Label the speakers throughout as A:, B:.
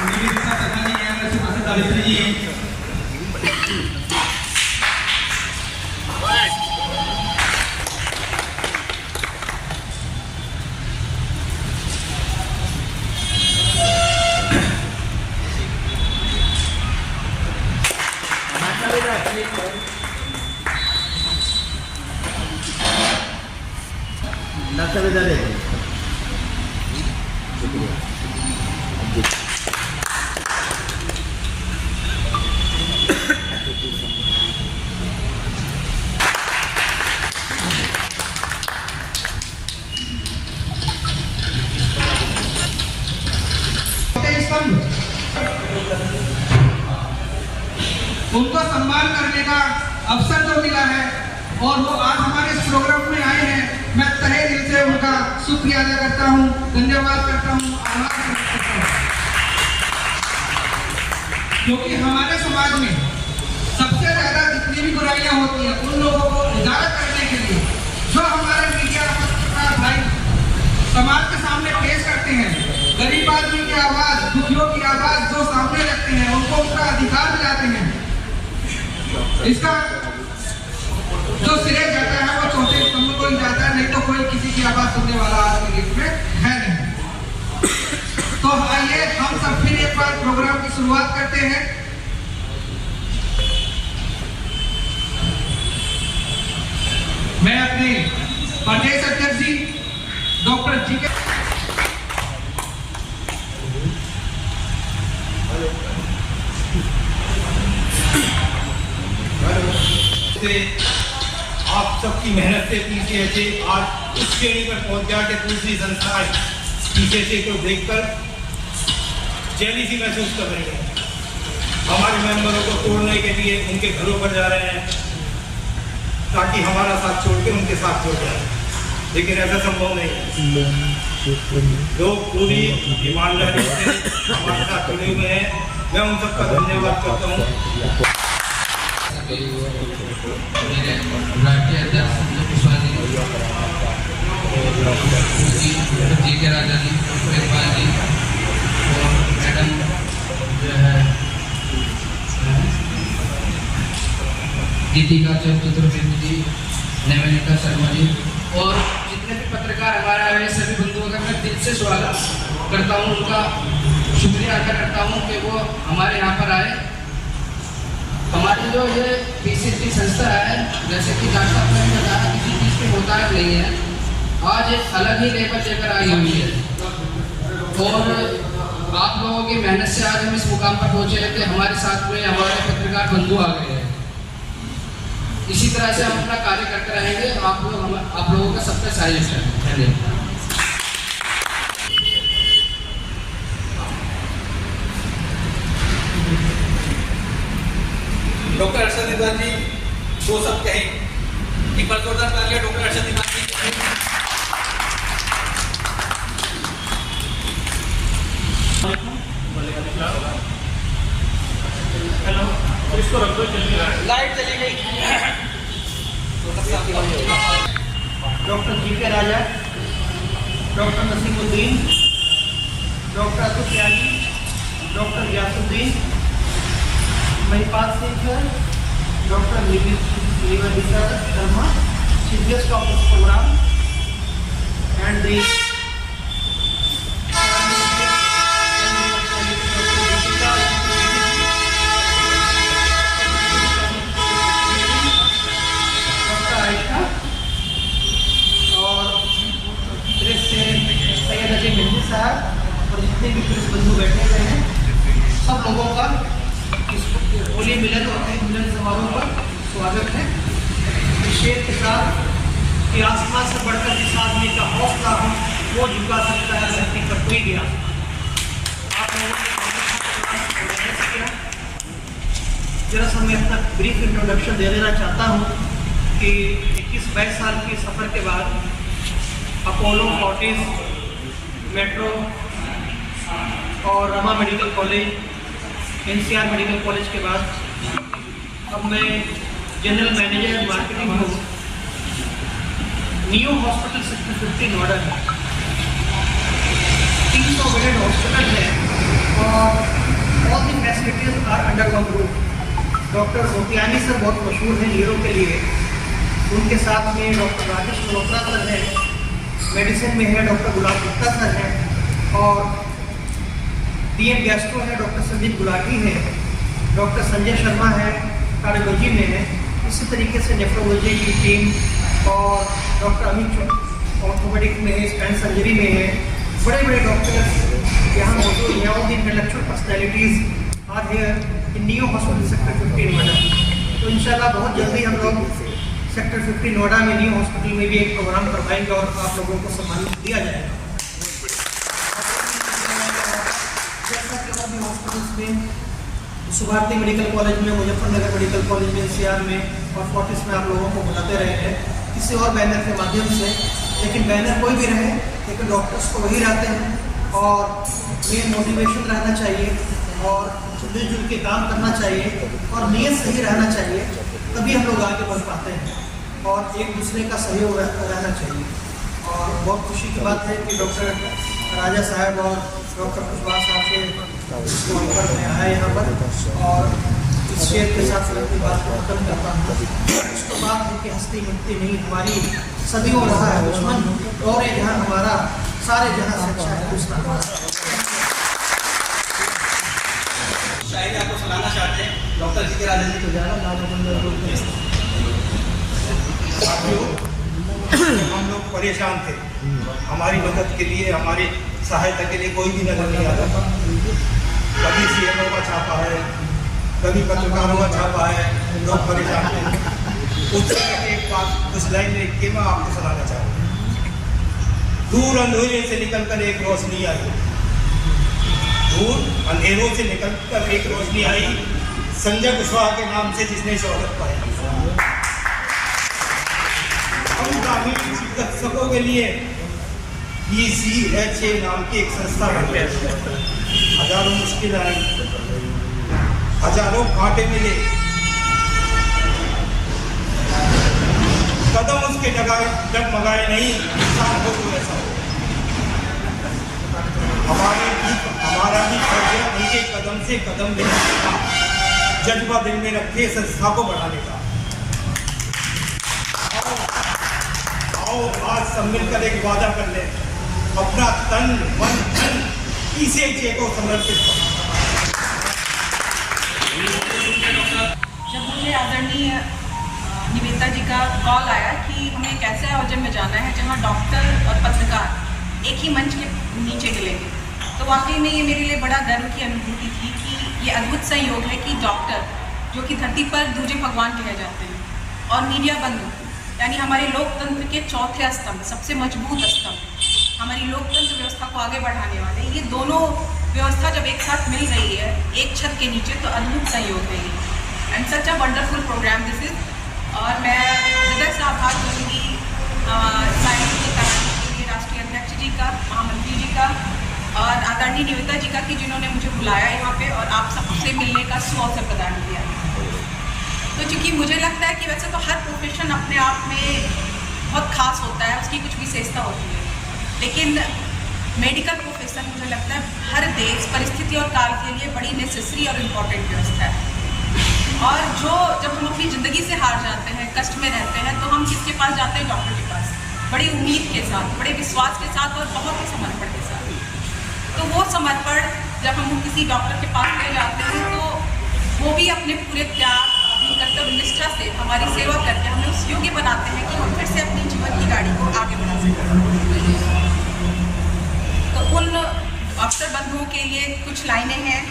A: निवेदिता प्रधान जी हैं, सुभाष दावित्री जी हैं।
B: डॉक्टर विद्यालय
A: उनको सम्मान करने का अवसर जो मिला है और वो आज हमारे इस प्रोग्राम में आए हैं, मैं तहे दिल से उनका शुक्रिया अदा करता हूँ, धन्यवाद करता हूँ, आभार व्यक्त करता हूँ। क्योंकि हमारे समाज में सबसे ज्यादा जितनी भी बुराइयां होती हैं उन लोगों को उजागर करने के लिए जो हमारे मीडिया पत्रकार भाई समाज के सामने पेश करते हैं, गरीब आदमी की आवाज, दुखियों की आवाज जो सामने रखते हैं, उनको उनका अधिकार दिलाते हैं, इसका जो श्रेय जाता है वो चौथे स्तंभ को ही जाता है, नहीं तो कोई किसी की आवाज सुनने वाला आज के लिस्ट में है नहीं। तो आइए हम सब फिर एक बार प्रोग्राम की शुरुआत करते हैं। मैं अपने प्रदेश अध्यक्ष जी डॉक्टर जी के
C: आप सबकी मेहनत से पीछे से आज इस श्रेणी पर पहुंच गया कि दूसरी संस्थाएं पीछे से को देखकर जेलिसी महसूस कर रहे हैं। हमारे मेंबरों को तोड़ने के लिए उनके घरों पर जा रहे हैं ताकि हमारा साथ छोड़ के उनके साथ छोड़ जाए, लेकिन ऐसा संभव नहीं है। लोग पूरी ईमानदारी से हमारे साथ जुड़े हुए हैं, मैं उन सबका धन्यवाद करता हूँ।
D: मेरे राष्ट्रीय अध्यक्ष जी के राजा जी, प्रिंसिपल जी और मैडम जो है गीतिका चतुर्वेदी जी, नवनीता शर्मा जी और जितने भी पत्रकार हमारे आए सभी बंधुओं का मैं दिल से स्वागत करता हूँ, उनका शुक्रिया अदा करता हूँ कि वो हमारे यहाँ पर आए। हमारी जो ये पीसीसी संस्था है, जैसे कि डॉक्टर साहब ने बताया, किसी चीज़ की मोहताज नहीं है, आज एक अलग ही लेवल लेकर आई हुई है और आप लोगों की मेहनत से आज हम इस मुकाम पर पहुंचे हैं कि हमारे साथ में हमारे पत्रकार बंधु आ गए हैं। इसी तरह से हम अपना कार्य करते रहेंगे। आप लोगों का सबका सहयोग है। धन्यवाद।
A: डॉक्टर अर्षद निधान जी दो सब कहें, एक बार जोरदार तालियां डॉक्टर अर्षद निधान जी।
C: हेलो, इसको रख दो, चल रहा है,
A: लाइट चली गई।
B: Doctor G K Raja, doctor Naseemuddin, doctor Atul Tyagi, doctor Ghayasuddin, Mahipal Singh, doctor Nivedita Sharma, chief guest of this program and the doctor Ayesha और सैयद अजय मिर्जी साहब और जितने भी पुलिस बंधु बैठे हुए हैं, सब लोगों का होली मिलन और मिलन समारोह पर स्वागत है। शेर के साथ कि आसमान से बढ़कर जिस आदमी का हौसला हो वो झुका सकता है धरती पर कोई गया। आप लोगों ने जरा सा मैं अपना ब्रीफ इंट्रोडक्शन दे देना चाहता हूँ कि 21-22 साल के सफ़र के बाद अपोलो, फोर्टिस, मेट्रो और Rama medical college, NCR medical college के बाद अब मैं जनरल मैनेजर मार्केटिंग हूँ न्यू हॉस्पिटल सेक्टर 50 नोएडा है। 300 बेडेड हॉस्पिटल है और facilities are under control. Doctor Motiani sir बहुत मशहूर हैं न्यूरो के लिए, उनके साथ में डॉक्टर राजेश मल्होत्रा सर हैं, मेडिसिन में है डॉक्टर गुलाब गुप्ता सर हैं, और DM गैस्ट्रो है डॉक्टर संदीप गुलाटी है, डॉक्टर संजय शर्मा है कार्डियोलॉजी में है। इसी तरीके से नेफ्रोलॉजी की टीम और डॉक्टर अमित ऑर्थोपेडिक में है, स्पाइन सर्जरी में है। बड़े बड़े डॉक्टर्स यहाँ मौजूद हैं और intellectual personalities are here in new hospital sector 15 Noida. तो इंशाल्लाह बहुत जल्दी हम लोग सेक्टर 15 नोएडा में न्यू हॉस्पिटल में भी एक प्रोग्राम करवाएंगे और आप लोगों को सम्मानित दिया जाएगा। जैसा कि और भी हॉस्पिटल्स में सुभारती मेडिकल कॉलेज में, मुजफ्फरनगर मेडिकल कॉलेज में, NCR में और फोर्टिस में आप लोगों को बुलाते रहे हैं किसी और बैनर के माध्यम से, लेकिन बैनर कोई भी रहे लेकिन डॉक्टर्स को वही रहते हैं और मेन मोटिवेशन रहना चाहिए और मिलजुल के काम करना चाहिए और नियत सही रहना चाहिए, तभी हम लोग आगे बढ़ पाते हैं और एक दूसरे का सहयोग रहना चाहिए। और बहुत खुशी की बात है कि डॉक्टर राजा साहब और डॉक्टर कुशवाहा साहब के कॉन्फ्रेंस में आया यहाँ पर, और इस शेर के साथ अपनी बात को खत्म करता हूँ। उसको बात है कि हस्ती मिटती नहीं हमारी सदियों रहा है दुश्मन, और ये जहाँ हमारा सारे जहाँ से अच्छा है दूसरा।
E: शायद आपको सुनाना चाहते हैं डॉक्टर जी के राजा जी को
C: साथियों, हम लोग परेशान थे, हमारी मदद के लिए, हमारी सहायता के लिए कोई भी नजर नहीं आता था। कभी CMO का छापा है, कभी पत्रकारों का छापा है, लोग परेशान थे। उस एक बात उस लाइन में के मैं आपको सुनाना चाहूँगा। दूर अंधेरे से निकलकर एक रोशनी आई, दूर अंधेरों से निकलकर एक रोशनी आई, संजय कुशवाहा के नाम से जिसने शोहरत पाई। हम ग्रामीण चिकित्सकों के लिए PCHA नाम की एक संस्था बन गई। हजारों मुश्किल आई, हजारों कांटे मिले, कदम उसके डगमगाए नहीं, इंसान हो तो ऐसा हो। हमारा भी फर्ज है उनके कदम से कदम मिलाने का, जज्बा दिल में रखे संस्था को बढ़ाने का। आओ आज सब मिलकर एक वादा कर ले, अपना तन मन धन PCHA को समर्पित करो।
F: जब मुझे आदरणीय निवेदिता जी का कॉल आया कि हमें एक ऐसे आयोजन में जाना है जहां डॉक्टर और पत्रकार एक ही मंच के नीचे मिलेंगे, तो वाकई में ये मेरे लिए बड़ा गर्व की अनुभूति थी कि ये अद्भुत संयोग है कि डॉक्टर जो कि धरती पर दूजे भगवान कहे जाते हैं और मीडिया बंधु यानी हमारे लोकतंत्र के चौथे स्तंभ, सबसे मजबूत स्तंभ, हमारी लोकतंत्र व्यवस्था को आगे बढ़ाने वाले, ये दोनों व्यवस्था जब एक साथ मिल रही है एक छत के नीचे, तो अद्भुत संयोग है ये। And such a wonderful program this is. और मैं हृदय से आभार करूँगी साइंस को कराने के लिए राष्ट्रीय अध्यक्ष जी का, महामंत्री जी का और आदरणीय निवेदिता जी का कि जिन्होंने मुझे बुलाया यहाँ पे और आप सबसे मिलने का सुअवसर प्रदान किया। तो चूँकि मुझे लगता है कि वैसे तो हर प्रोफेशन अपने आप में बहुत खास होता है, उसकी कुछ विशेषता होती है, लेकिन मेडिकल प्रोफेशन मुझे लगता है हर देश परिस्थिति और काल के लिए बड़ी नेसेसरी और इम्पोर्टेंट व्यवस्था है। और जो जब हम अपनी ज़िंदगी से हार जाते हैं, कष्ट में रहते हैं, तो हम किसके पास जाते हैं? डॉक्टर के पास, बड़ी उम्मीद के साथ, बड़े विश्वास के साथ और बहुत ही समर्पण के साथ। तो वो समर्पण जब हम किसी डॉक्टर के पास ले जाते हैं तो वो भी अपने पूरे त्याग, अपनी कर्तव्य निष्ठा से हमारी सेवा करके हमें उस योग्य बनाते हैं कि हम फिर से अपनी जीवन की गाड़ी को आगे बढ़ा सकें। तो उन अफसर बंधुओं के लिए कुछ लाइनें हैं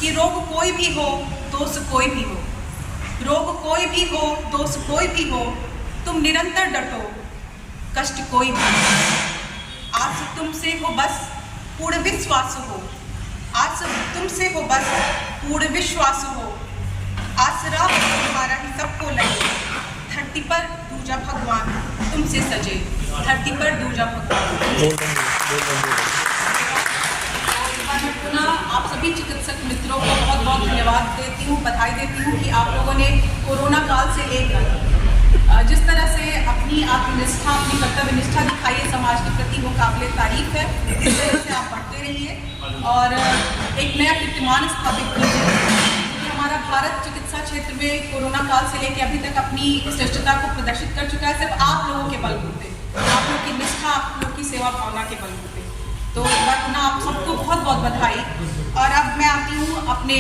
F: कि रोग कोई भी हो, दोष कोई भी हो, रोग कोई भी हो, दोष कोई भी हो, तुम निरंतर डटो, कष्ट कोई भी हो। आज तुमसे हो बस पूर्ण विश्वास हो, आज तुमसे हो बस पूर्ण विश्वास हो, आसरा तुम्हारा ही सबको लगे, धरती पर दूजा भगवान तुमसे सजे, धरती पर दूजा भगवान। मैं पुनः आप सभी चिकित्सक मित्रों को बहुत बहुत धन्यवाद देती हूँ, बधाई देती हूँ कि आप लोगों ने कोरोना काल से लेकर जिस तरह से अपनी आत्मनिष्ठा, अपनी कर्तव्य निष्ठा दिखाई है समाज के प्रति, वो काबिले तारीफ है। इस तरह से आप बढ़ते रहिए और एक नया कीर्तिमान स्थापित कीजिए कि हमारा भारत चिकित्सा क्षेत्र में कोरोना काल से लेकर अभी तक अपनी श्रेष्ठता को प्रदर्शित कर चुका है, सिर्फ आप लोगों के बलबूते, आप लोग की निष्ठा, आप लोग की सेवा भावना के बलबूते। तो एक बार पुनः आप सबको बहुत बहुत बधाई। और अब मैं आती हूँ अपने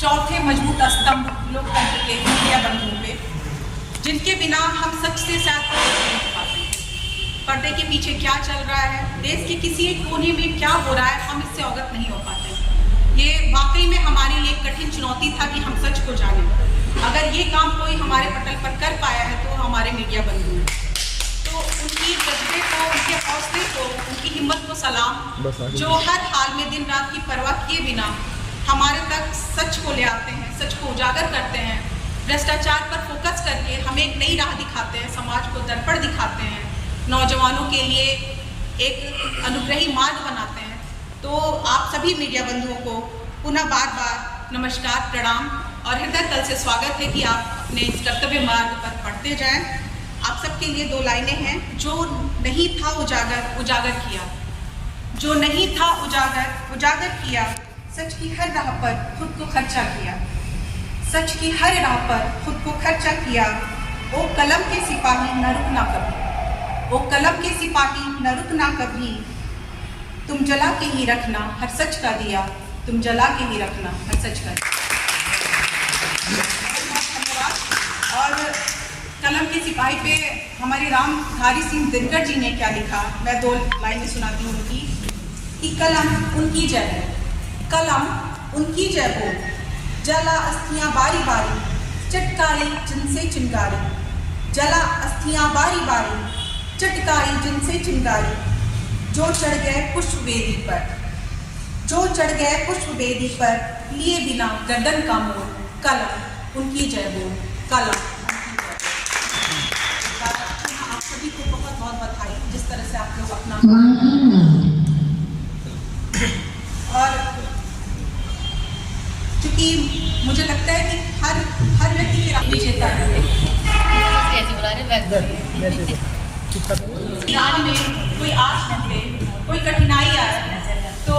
F: चौथे मजबूत स्तंभ लोकतंत्र के मीडिया बंधुओं पे, जिनके बिना हम सच से शायद नहीं हो पाते। पर्दे के पीछे क्या चल रहा है, देश के किसी एक कोने में क्या हो रहा है, हम इससे अवगत नहीं हो पाते। ये वाकई में हमारे लिए एक कठिन चुनौती था कि हम सच को जानें। अगर ये काम कोई हमारे पटल पर कर पाया है तो हमारे मीडिया बंधु हैं। तो उनकी जज्बे को, उनके हौसले को, उनकी हिम्मत को सलाम, जो हर हाल में दिन रात की परवाह किए बिना हमारे तक सच को ले आते हैं, सच को उजागर करते हैं, भ्रष्टाचार पर फोकस करके हमें एक नई राह दिखाते हैं, समाज को दर्पण दिखाते हैं, नौजवानों के लिए एक अनुग्रही मार्ग बनाते हैं। तो आप सभी मीडिया बंधुओं को पुनः बार बार नमस्कार, प्रणाम और हृदय तल से स्वागत है कि आप अपने इस कर्तव्य मार्ग पर बढ़ते जाएं। आप सबके लिए 2 लाइनें हैं। जो नहीं था उजागर, उजागर किया। जो नहीं था उजागर, उजागर किया। सच की हर राह पर खुद को खर्चा किया। सच की हर राह पर खुद को खर्चा किया। ओ कलम के सिपाही न रुकना कभी, ओ कलम के सिपाही न रुकना कभी। तुम जला के ही रखना हर सच का दिया, तुम जला के ही रखना हर सच का दिया। धन्यवाद। और कलम के सिपाही पे हमारे रामधारी सिंह दिनकर जी ने क्या लिखा, मैं 2 लाइनें सुनाती हूँ उनकी। कि कलम उनकी जय है, कलम उनकी जय हो, जला अस्थियां बारी बारी, चटकाई जिनसे चिंगारी। जला अस्थियां बारी बारी, चटकाई जिनसे चिंगारी। जो चढ़ गए पुष्प वेदी पर, जो चढ़ गए पुष्प वेदी पर, लिए बिना गर्दन का मोड़। कलम उनकी जय हो, कलम उनकी जय हो। आप सभी को बहुत बहुत बधाई, जिस तरह से आप लोग अपना और क्योंकि मुझे लगता है कि हर व्यक्ति की विजेता है। राह में कोई आस निकले, कोई कठिनाई आए, तो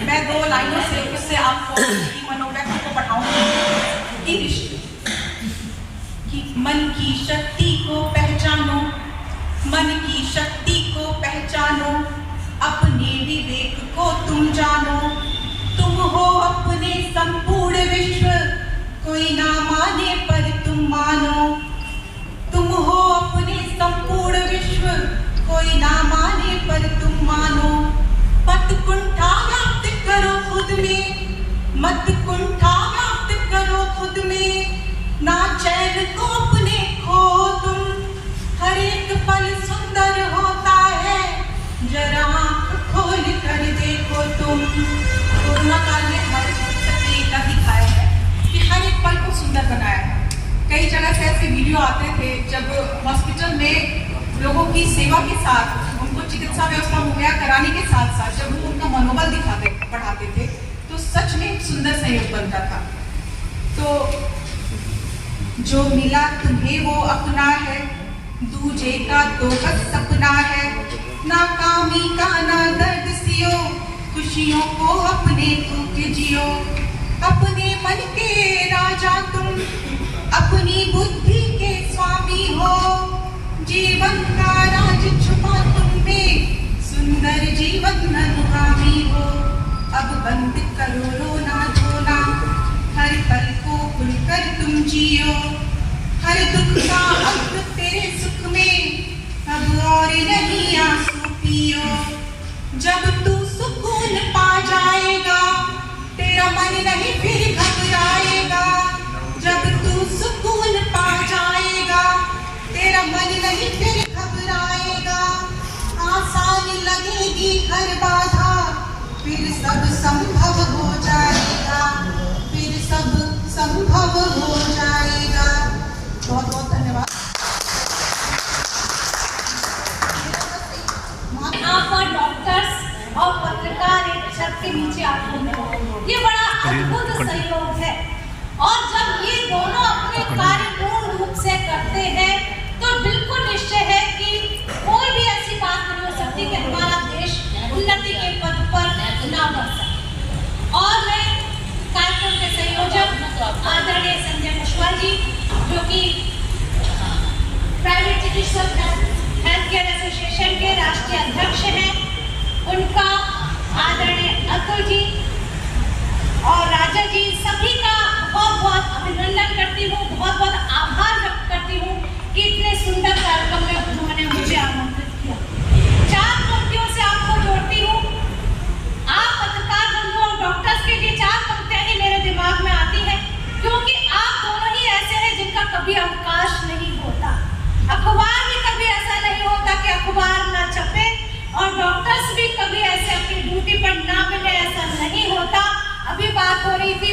F: मैं 2 लाइनों से उससे आपको मनोव्यक्त को पढ़ाऊंगी कि मन की शक्ति को पहचानो, मन की शक्ति को पहचानो, अपने विवेक को तुम जानो। तुम हो अपने संपूर्ण विश्व, कोई ना माने पर तुम मानो। तुम हो अपने संपूर्ण विश्व, कोई ना माने पर तुम मानो। मत कुंठा व्याप्त करो खुद में, मत कुंठा व्याप्त करो खुद में। ना चैन को अपने खो तुम, हर एक पल सुंदर होता है, जरा आँख खोल कर देखो तुम। कोरोना काल में हमारे चिकित्सक ने एक दिखाया है कि हर एक पल को सुंदर बनाया है। कई जगह से ऐसे वीडियो आते थे जब हॉस्पिटल में लोगों की सेवा के साथ, उनको चिकित्सा व्यवस्था मुहैया कराने के साथ साथ जब वो उनका मनोबल बढ़ाते थे, तो सच में एक सुंदर सहयोग बनता था। तो जो मिला तुम्हें वो अपना है, दूजे का तो बस सपना है। नाकामी का ना दर्द सियो, खुशियों को अपने तुक जियो। अपने मन के राजा तुम, अपनी बुद्धि के स्वामी हो। जीवन का राज छुपा तुम में, सुंदर जीवन अनुगामी हो। अब बंद करो रोना धोना, हर पल को खुलकर तुम जियो। हर दुख का अंत तेरे सुख में, अब और नहीं आंसू पियो। जब तू सुकून पा जाएगा, तेरा मन नहीं फिर घबराएगा। जब तू सुकून पा जाएगा, तेरा मन नहीं फिर घबराएगा। आसान लगेगी हर बाधा, फिर सब संभव हो जाएगा, फिर सब संभव हो जाएगा। बहुत बहुत धन्यवाद।
G: यहाँ पर डॉक्टर्स और पत्रकार एक छत के नीचे आते हैं, ये बड़ा अद्भुत सहयोग है। और जब ये दोनों अपने कार्य पूर्ण रूप से करते हैं, तो बिल्कुल निश्चय है कि कोई भी ऐसी बात नहीं हो सकती कि हमारा देश उन्नति के पथ पर ना बढ़ सके। और जी जो कि प्राइवेट चिकित्सक हेल्थ केयर एसोसिएशन के राष्ट्रीय अध्यक्ष हैं, उनका आदरणीय अतुल जी और राजा जी सभी का बहुत बहुत अभिनंदन करती हूँ, बहुत बहुत आभार व्यक्त करती हूँ कि इतने सुंदर कार्यक्रम में उन्होंने मुझे आमंत्रित किया। 4 पंक्तियों से आपको जोड़ती हूँ। आप पत्रकार बंधु और डॉक्टर्स के लिए 4 पंक्तियां ही मेरे दिमाग में आती है, क्योंकि आप दोनों ही ऐसे हैं जिनका कभी अवकाश नहीं होता। अखबार भी कभी ऐसा नहीं होता कि अखबार ना छपे, और डॉक्टर्स भी कभी ऐसे अपनी ड्यूटी पर ना मिले, ऐसा नहीं होता। अभी बात हो रही थी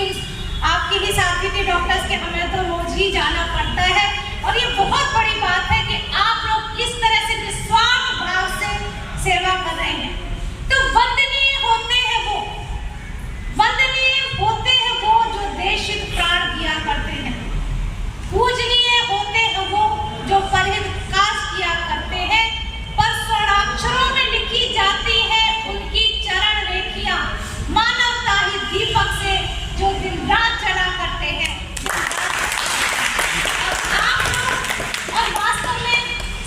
G: आपकी ही साथी थी डॉक्टर्स के, हमें तो रोज ही जाना पड़ता है, और ये बहुत बड़ी बात है कि आप लोग किस तरह से निस्वार्थ भाव से सेवा कर रहे हैं। तो वंदनीय होते हैं वो, वंदनीय होते हैं वो जो देश हित प्राण दिया करते हैं, पूजनीय होते हैं वो जो परहित काज किया करते हैं, पर स्वर्णाक्षरों में लिखी जाती है उनकी चरण रेखियां मानवता ही दीपक से जो दिन रात चला करते हैं। और वास्तव में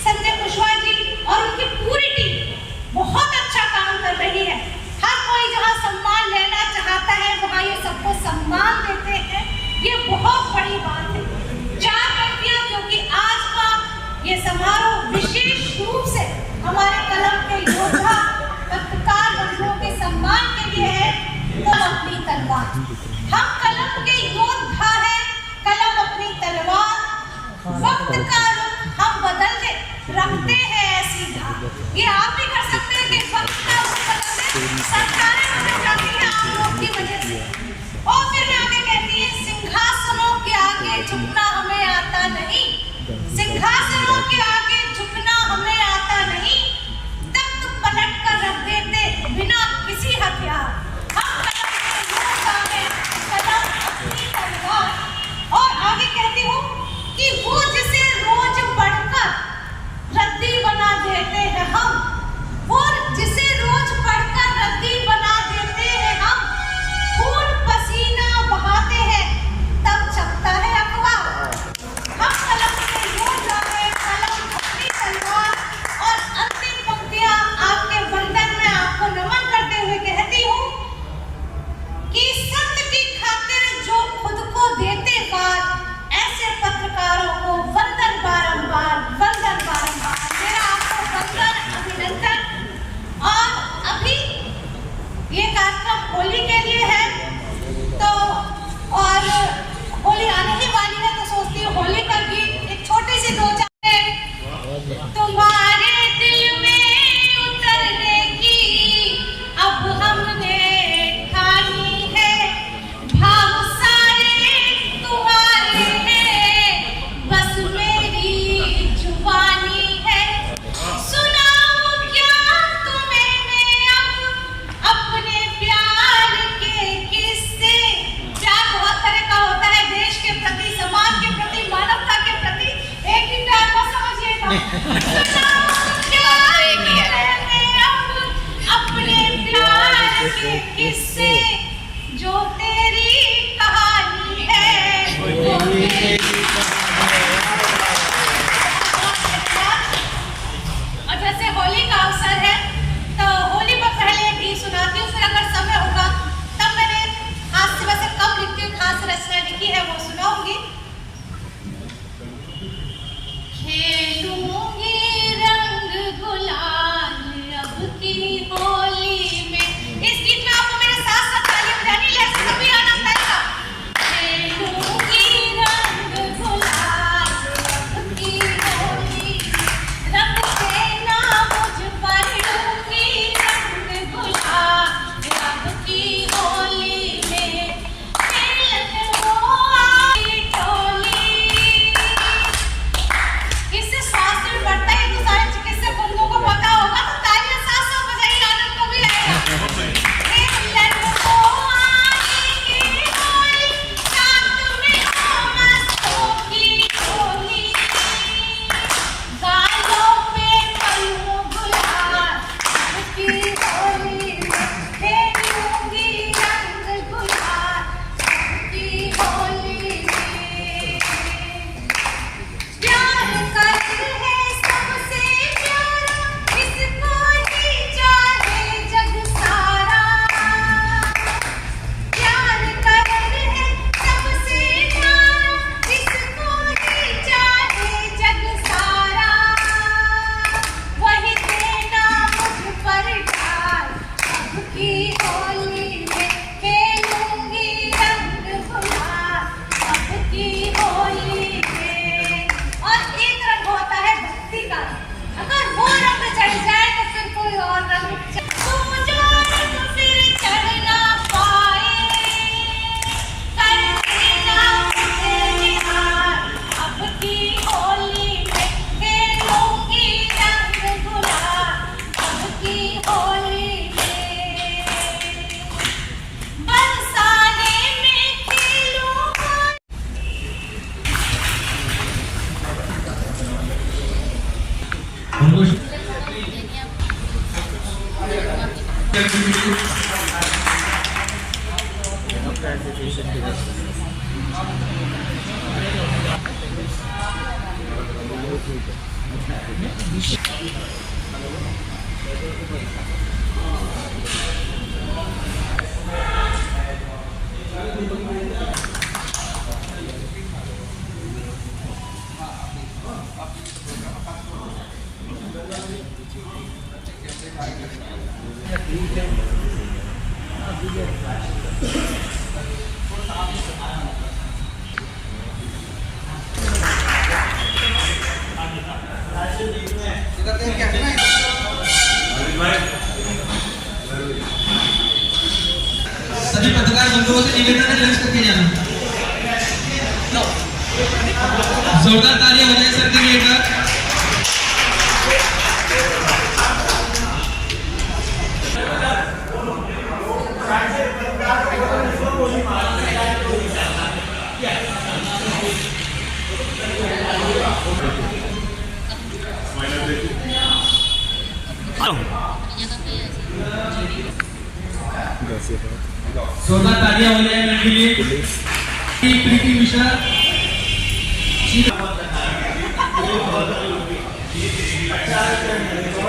G: संजय कुशवाहा जी और उनकी पूरी टीम बहुत अच्छा काम कर रही है। हर कोई जहाँ सम्मान लेना चाहता है वहाँ ये सबको सम्मान देते हैं, ये बहुत बड़ी बात है। 4 पंक्तियां, क्योंकि आज का ये समारोह विशेष रूप से हमारे कलम के योद्धा पत्रकार बंधुओं के सम्मान के लिए है। कलम अपनी तलवार, हम कलम के योद्धा हैं, कलम अपनी तलवार, वक्त का रुख हम बदलते रखते हैं ऐसी धार। ये आप भी कर सकते हैं कि वक्त का रुख बदलते, सरकारें बदल जाती हैं आप लोग की वजह से। और फिर मैं आगे कहती है, सिंहासनों के आगे झुकना हमें आता नहीं, सिंहासनों के आगे झुकना हमें आता नहीं, तख्त पलट कर रख देते बिना किसी हथियार। हम कलम के योद्धा हैं, कलम अपनी तलवार। और आगे कहती हूँ कि वो जिसे रोज पढ़कर रद्दी बना देते हैं हम, वो जिसे रोज पढ़कर रद्दी बना देते हैं हम, खून पसीना बहाते हैं तब छपता है अखबार। हम कलम के योद्धा हैं, कलम अपनी तलवार। और अंतिम पंक्तियां आपके वंदन में आपको नमन करते हुए कहती हूँ कि सत्य की खातिर जो खुद को देते बार, ऐसे पत्रकारों को वंदन बारंबार, वंदन बारंबार। मेरा आपको वंदन, अभिनंदन। और अभी ये कार्यक्रम होली के लिए है, तो और होली आने ही वाली है, तो सोचती हूँ होली का गीत एक छोटी सी 2-4 तुम्हारे दिल में उतरने की अब हमने ठानी है, भाव सारे तुम्हारे हैं, बस मेरी जुबानी है। सुनाऊं क्या तुम्हें मैं अब अपने प्यार के किस्से। प्यार बहुत तरह का होता है, देश के प्रति, समाज के प्रति, मानवता के प्रति, एक ही प्यार को समझिएगा। सुनाऊं क्या तुम्हें मैं अब अपने प्यार के किस्से, जो तेरी कहानी है वो मेरी। और जैसे होली का अवसर है, तो होली पर पहले एक गीत सुनाती हूँ, फिर अगर समय होगा तब मैंने हाथ से वैसे कम लिखती हूँ, खास रचना लिखी है वो सुनाऊंगी। खेलूंगी रंग गुलाल अब की होली में। इस गीत में आपको मेरे साथ साथ ताली बजानी है, सभी आना
A: इधर देख के हटना है। सभी पत्रकार बंधुओं से निवेदन है लंच करके जाना। जोरदार तालियां हो जाए सर के लिए एक बार। जोरदार तालियां हो जाए उनके लिए। प्रीति मिश्रा
B: अच्छा